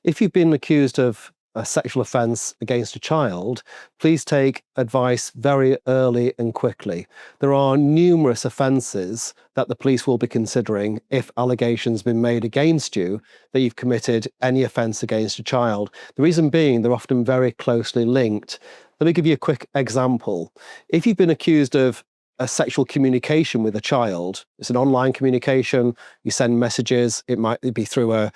If you've been accused of a sexual offence against a child, please take advice very early and quickly. There are numerous offences that the police will be considering if allegations have been made against you that you've committed any offence against a child. The reason being, they're often very closely linked. Let me give you a quick example. If you've been accused of a sexual communication with a child, it's an online communication, you send messages, it might be through a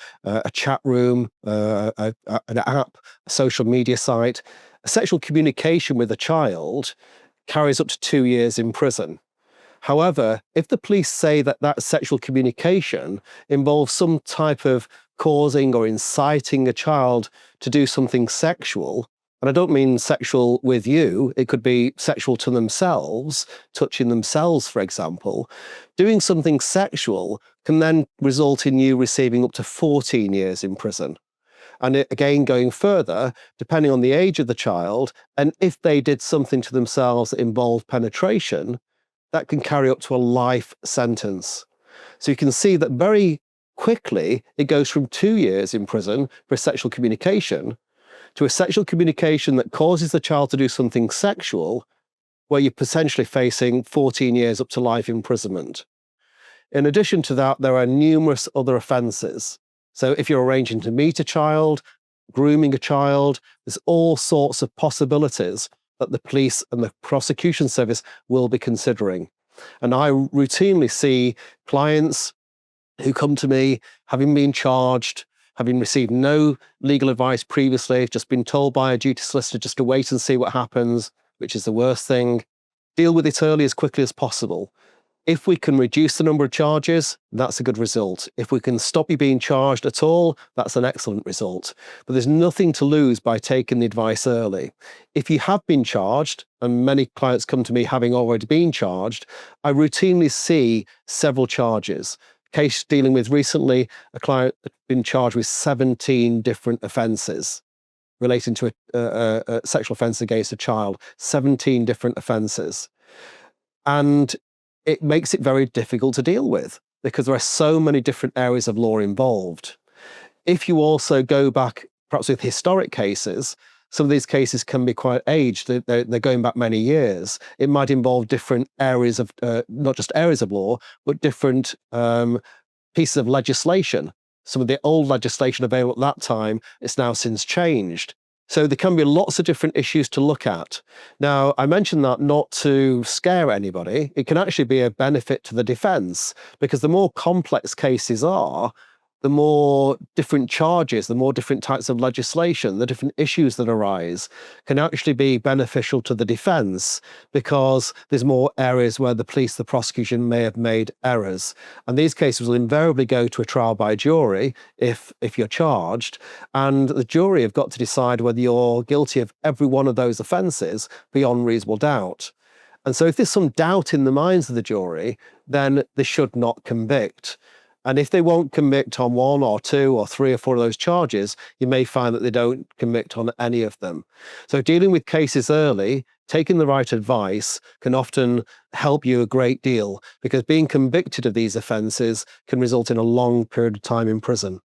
chat room, an app, a social media site. A sexual communication with a child carries up to 2 years in prison. However, if the police say that that sexual communication involves some type of causing or inciting a child to do something sexual, and I don't mean sexual with you, it could be sexual to themselves, touching themselves, for example. Doing something sexual can then result in you receiving up to 14 years in prison. And again, going further, depending on the age of the child, and if they did something to themselves that involved penetration, that can carry up to a life sentence. So you can see that very quickly, it goes from 2 years in prison for sexual communication to a sexual communication that causes the child to do something sexual, where you're potentially facing 14 years up to life imprisonment. In addition to that, there are numerous other offences. So if you're arranging to meet a child, grooming a child, there's all sorts of possibilities that the police and the prosecution service will be considering. And I routinely see clients who come to me having been charged, having received no legal advice previously, just been told by a duty solicitor just to wait and see what happens, which is the worst thing. Deal with it early as quickly as possible. If we can reduce the number of charges, that's a good result. If we can stop you being charged at all, that's an excellent result. But there's nothing to lose by taking the advice early. If you have been charged, and many clients come to me having already been charged, I routinely see several charges. Case dealing with recently, a client had been charged with 17 different offences relating to a sexual offence against a child, 17 different offences. And it makes it very difficult to deal with because there are so many different areas of law involved. If you also go back, perhaps with historic cases, some of these cases can be quite aged. They're going back many years. It might involve different areas of, not just areas of law, but different pieces of legislation. Some of the old legislation available at that time, it's now since changed. So there can be lots of different issues to look at. Now, I mentioned that not to scare anybody. It can actually be a benefit to the defence, because the more complex cases are, the more different charges, the more different types of legislation, the different issues that arise can actually be beneficial to the defence, because there's more areas where the police, the prosecution may have made errors. And these cases will invariably go to a trial by jury if you're charged, and the jury have got to decide whether you're guilty of every one of those offences beyond reasonable doubt. And so if there's some doubt in the minds of the jury, then they should not convict. And if they won't convict on 1 or 2 or 3 or 4 of those charges, you may find that they don't convict on any of them. So dealing with cases early, taking the right advice can often help you a great deal, because being convicted of these offences can result in a long period of time in prison.